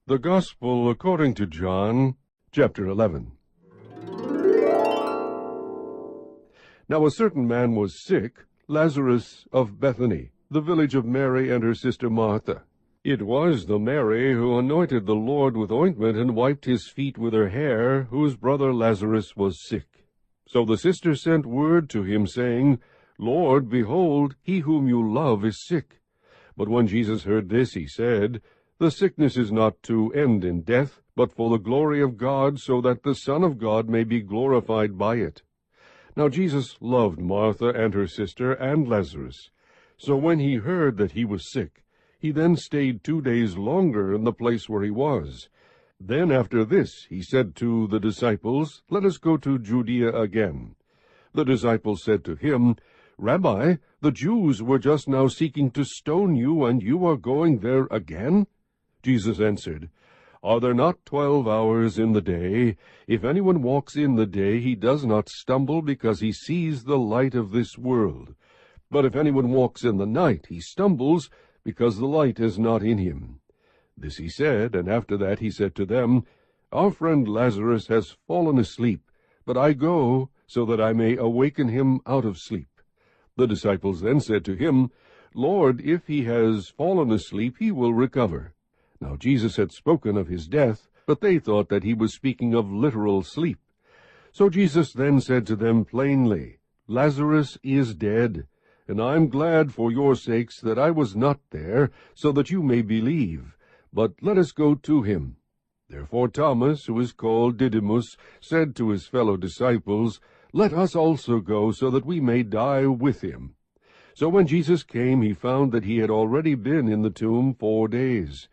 The Gospel according to John, chapter 11. Now a certain man was sick, Lazarus of Bethany, the village of Mary and her sister Martha. It was the Mary who anointed the Lord with ointment and wiped his feet with her hair, whose brother Lazarus was sick. So the sister sent word to him, saying, Lord, behold, he whom you love is sick. But when Jesus heard this, he said, The sickness is not to end in death, but for the glory of God, so that the Son of God may be glorified by it. Now Jesus loved Martha and her sister and Lazarus. So when he heard that he was sick, he then stayed 2 days longer in the place where he was. Then after this he said to the disciples, Let us go to Judea again. The disciples said to him, Rabbi, the Jews were just now seeking to stone you, and you are going there again? Jesus answered, Are there not 12 hours in the day? If anyone walks in the day, he does not stumble, because he sees the light of this world. But if anyone walks in the night, he stumbles, because the light is not in him. This he said, and after that he said to them, Our friend Lazarus has fallen asleep, but I go, so that I may awaken him out of sleep. The disciples then said to him, Lord, if he has fallen asleep, he will recover. Now Jesus had spoken of his death, but they thought that he was speaking of literal sleep. So Jesus then said to them plainly, Lazarus is dead, and I am glad for your sakes that I was not there, so that you may believe. But let us go to him. Therefore Thomas, who is called Didymus, said to his fellow disciples, Let us also go, so that we may die with him. So when Jesus came, he found that he had already been in the tomb 4 days.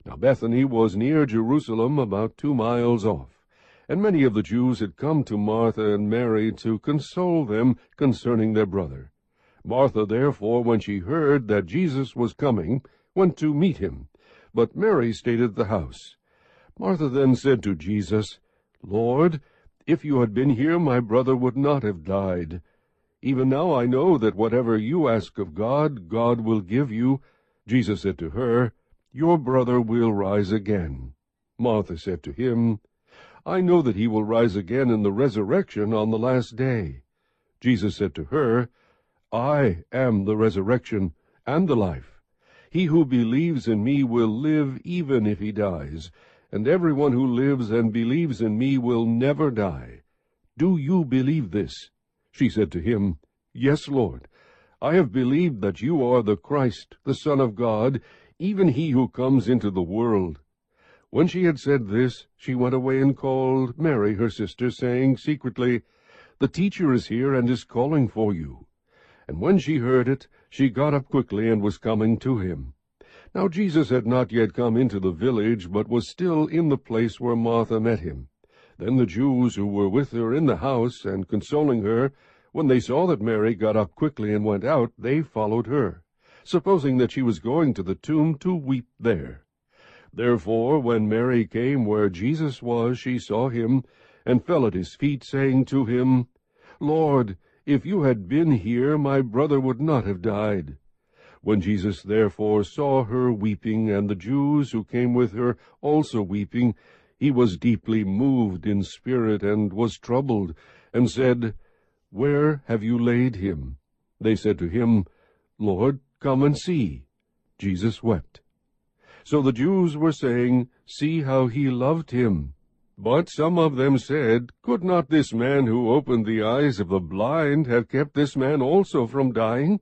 Now Bethany was near Jerusalem, about 2 miles off. And many of the Jews had come to Martha and Mary to console them concerning their brother. Martha therefore, when she heard that Jesus was coming, went to meet him, but Mary stayed at the house. Martha then said to Jesus, Lord, if you had been here, my brother would not have died. Even now I know that whatever you ask of God, God will give you. Jesus said to her, Your brother will rise again. Martha said to him, I know that he will rise again in the resurrection on the last day. Jesus said to her, I am the resurrection and the life. He who believes in me will live even if he dies, and everyone who lives and believes in me will never die. Do you believe this? She said to him, Yes, Lord. I have believed that you are the Christ, the Son of God, even he who comes into the world. When she had said this, she went away and called Mary her sister, saying secretly, The teacher is here and is calling for you. And when she heard it, she got up quickly and was coming to him. Now Jesus had not yet come into the village, but was still in the place where Martha met him. Then the Jews who were with her in the house, and consoling her, when they saw that Mary got up quickly and went out, they followed her, supposing that she was going to the tomb to weep there. Therefore, when Mary came where Jesus was, she saw him, and fell at his feet, saying to him, Lord, if you had been here, my brother would not have died. When Jesus therefore saw her weeping, and the Jews who came with her also weeping, he was deeply moved in spirit, and was troubled, and said, Where have you laid him? They said to him, Lord, come and see. Jesus wept. So the Jews were saying, See how he loved him. But some of them said, Could not this man who opened the eyes of the blind have kept this man also from dying?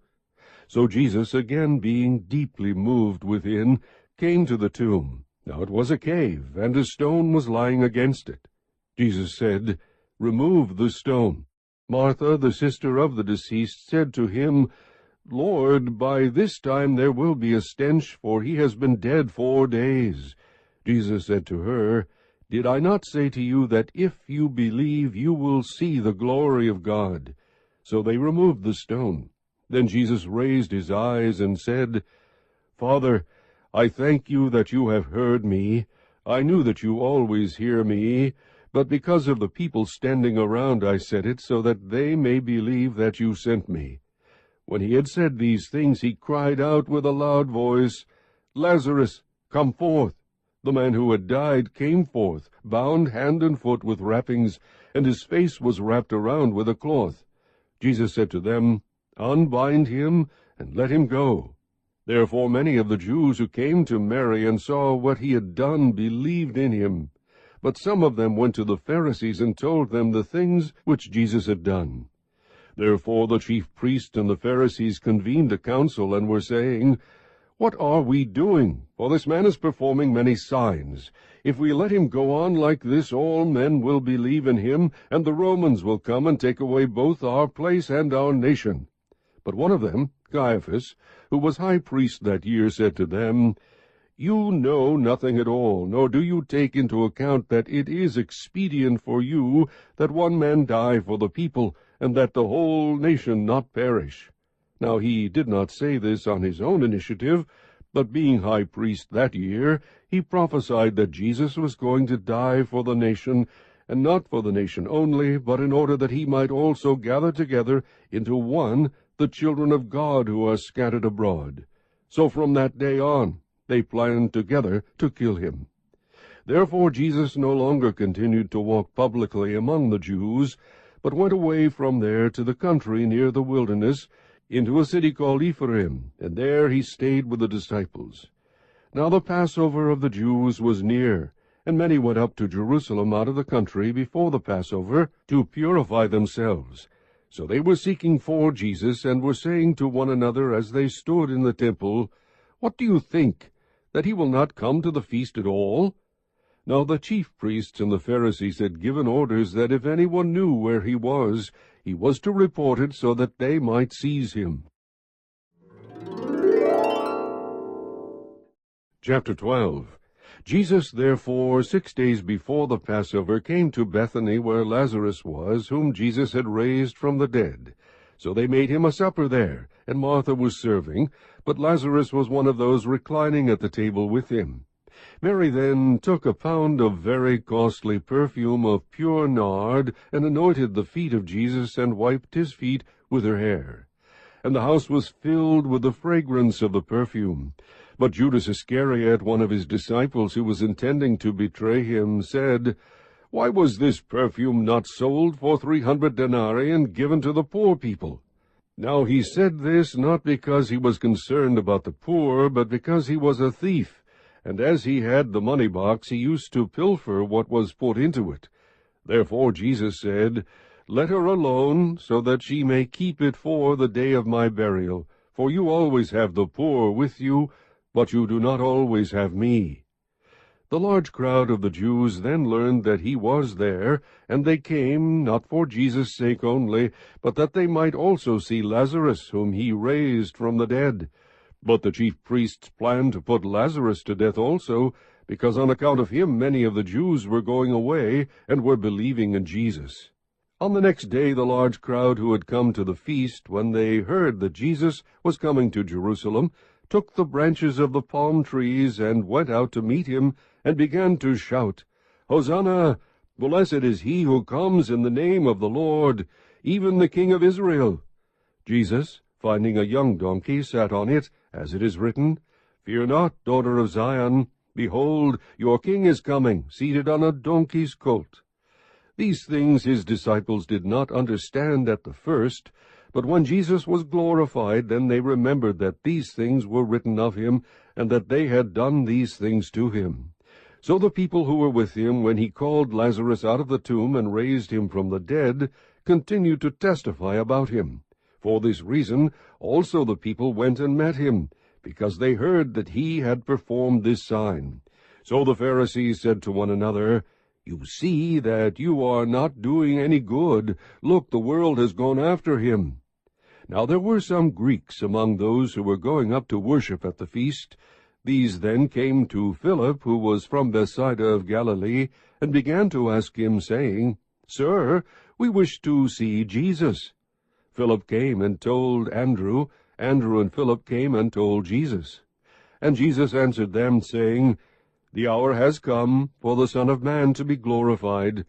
So Jesus, again being deeply moved within, came to the tomb. Now it was a cave, and a stone was lying against it. Jesus said, Remove the stone. Martha, the sister of the deceased, said to him, Lord, by this time there will be a stench, for he has been dead 4 days. Jesus said to her, Did I not say to you that if you believe, you will see the glory of God? So they removed the stone. Then Jesus raised his eyes and said, Father, I thank you that you have heard me. I knew that you always hear me, but because of the people standing around I said it, so that they may believe that you sent me. When he had said these things, he cried out with a loud voice, Lazarus, come forth. The man who had died came forth, bound hand and foot with wrappings, and his face was wrapped around with a cloth. Jesus said to them, Unbind him, and let him go. Therefore many of the Jews who came to Mary and saw what he had done believed in him. But some of them went to the Pharisees and told them the things which Jesus had done. Therefore the chief priests and the Pharisees convened a council, and were saying, What are we doing? For this man is performing many signs. If we let him go on like this, all men will believe in him, and the Romans will come and take away both our place and our nation. But one of them, Caiaphas, who was high priest that year, said to them, You know nothing at all, nor do you take into account that it is expedient for you that one man die for the people, and that the whole nation not perish. Now he did not say this on his own initiative, but being high priest that year, he prophesied that Jesus was going to die for the nation, and not for the nation only, but in order that he might also gather together into one the children of God who are scattered abroad. So from that day on, they planned together to kill him. Therefore Jesus no longer continued to walk publicly among the Jews, but went away from there to the country near the wilderness, into a city called Ephraim, and there he stayed with the disciples. Now the Passover of the Jews was near, and many went up to Jerusalem out of the country before the Passover to purify themselves. So they were seeking for Jesus, and were saying to one another as they stood in the temple, What do you think, that he will not come to the feast at all? Now the chief priests and the Pharisees had given orders that if anyone knew where he was to report it, so that they might seize him. Chapter 12. Jesus therefore 6 days before the Passover came to Bethany, where Lazarus was, whom Jesus had raised from the dead. So they made him a supper there, and Martha was serving, but Lazarus was one of those reclining at the table with him. Mary then took a pound of very costly perfume of pure nard, and anointed the feet of Jesus, and wiped his feet with her hair. And the house was filled with the fragrance of the perfume. But Judas Iscariot, one of his disciples, who was intending to betray him, said, Why was this perfume not sold for 300 denarii and given to the poor people? Now he said this not because he was concerned about the poor, but because he was a thief, and as he had the money box, he used to pilfer what was put into it. Therefore Jesus said, Let her alone, so that she may keep it for the day of my burial. For you always have the poor with you, but you do not always have me. The large crowd of the Jews then learned that he was there, and they came, not for Jesus' sake only, but that they might also see Lazarus, whom he raised from the dead. But the chief priests planned to put Lazarus to death also, because on account of him many of the Jews were going away and were believing in Jesus. On the next day the large crowd who had come to the feast, when they heard that Jesus was coming to Jerusalem, took the branches of the palm trees, and went out to meet him, and began to shout, Hosanna! Blessed is he who comes in the name of the Lord, even the King of Israel. Jesus, finding a young donkey, sat on it, as it is written, Fear not, daughter of Zion, behold, your king is coming, seated on a donkey's colt. These things his disciples did not understand at the first, but when Jesus was glorified, then they remembered that these things were written of him, and that they had done these things to him. So the people who were with him, when he called Lazarus out of the tomb and raised him from the dead, continued to testify about him. For this reason also the people went and met him, because they heard that he had performed this sign. So the Pharisees said to one another, You see that you are not doing any good. Look, the world has gone after him. Now there were some Greeks among those who were going up to worship at the feast. These then came to Philip, who was from Bethsaida of Galilee, and began to ask him, saying, Sir, we wish to see Jesus. Philip came and told Andrew. Andrew and Philip came and told Jesus. And Jesus answered them, saying, The hour has come for the Son of Man to be glorified.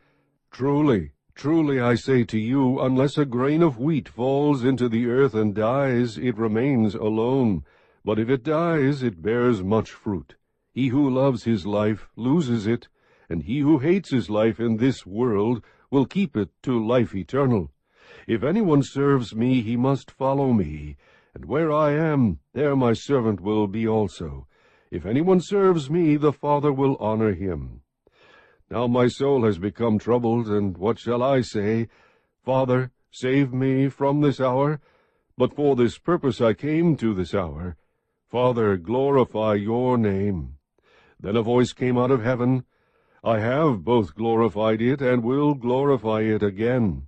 Truly, truly, I say to you, unless a grain of wheat falls into the earth and dies, it remains alone. But if it dies, it bears much fruit. He who loves his life loses it, and he who hates his life in this world will keep it to life eternal. If anyone serves me, he must follow me, and where I am, there my servant will be also. If anyone serves me, the Father will honor him. Now my soul has become troubled, and what shall I say? Father, save me from this hour. But for this purpose I came to this hour. Father, glorify your name. Then a voice came out of heaven, I have both glorified it and will glorify it again.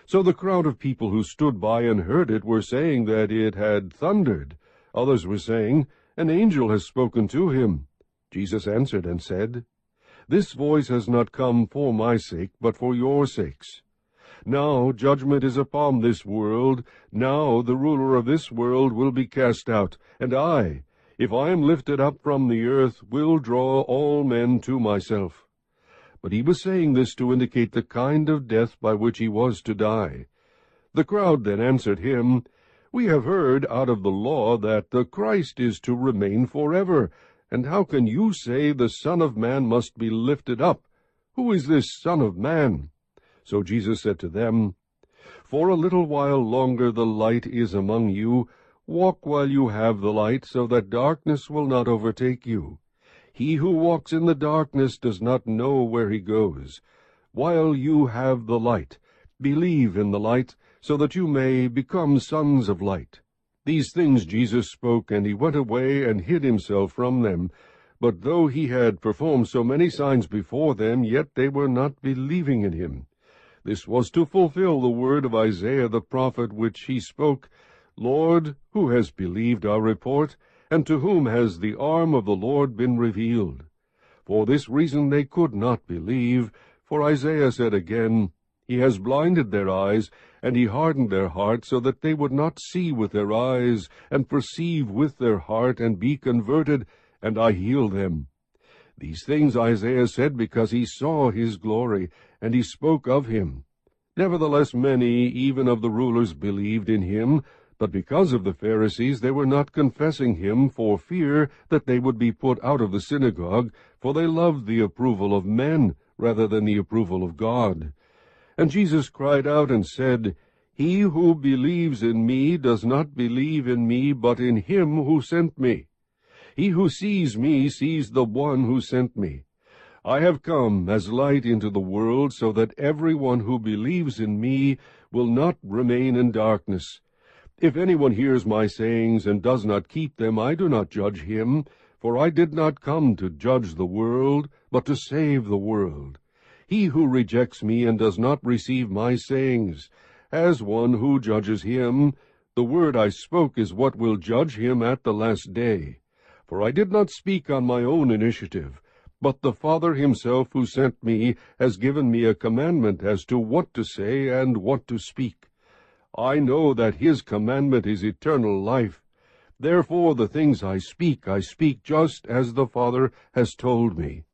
So the crowd of people who stood by and heard it were saying that it had thundered. Others were saying, An angel has spoken to him. Jesus answered and said, This voice has not come for my sake, but for your sakes. Now judgment is upon this world. Now the ruler of this world will be cast out. And I, if I am lifted up from the earth, will draw all men to myself. But he was saying this to indicate the kind of death by which he was to die. The crowd then answered him, We have heard out of the law that the Christ is to remain forever. And how can you say the Son of Man must be lifted up? Who is this Son of Man? So Jesus said to them, For a little while longer the light is among you. Walk while you have the light, so that darkness will not overtake you. He who walks in the darkness does not know where he goes. While you have the light, believe in the light, so that you may become sons of light. These things Jesus spoke, and he went away and hid himself from them. But though he had performed so many signs before them, yet they were not believing in him. This was to fulfill the word of Isaiah the prophet, which he spoke, Lord, who has believed our report, and to whom has the arm of the Lord been revealed? For this reason they could not believe, for Isaiah said again, He has blinded their eyes, and he hardened their hearts, so that they would not see with their eyes, and perceive with their heart, and be converted, and I heal them. These things Isaiah said because he saw his glory, and he spoke of him. Nevertheless many, even of the rulers, believed in him, but because of the Pharisees they were not confessing him, for fear that they would be put out of the synagogue, for they loved the approval of men rather than the approval of God. And Jesus cried out and said, He who believes in me does not believe in me, but in him who sent me. He who sees me sees the one who sent me. I have come as light into the world, so that everyone who believes in me will not remain in darkness. If anyone hears my sayings and does not keep them, I do not judge him, for I did not come to judge the world, but to save the world. He who rejects me and does not receive my sayings has one who judges him. The word I spoke is what will judge him at the last day. For I did not speak on my own initiative, but the Father himself who sent me has given me a commandment as to what to say and what to speak. I know that his commandment is eternal life. Therefore the things I speak just as the Father has told me.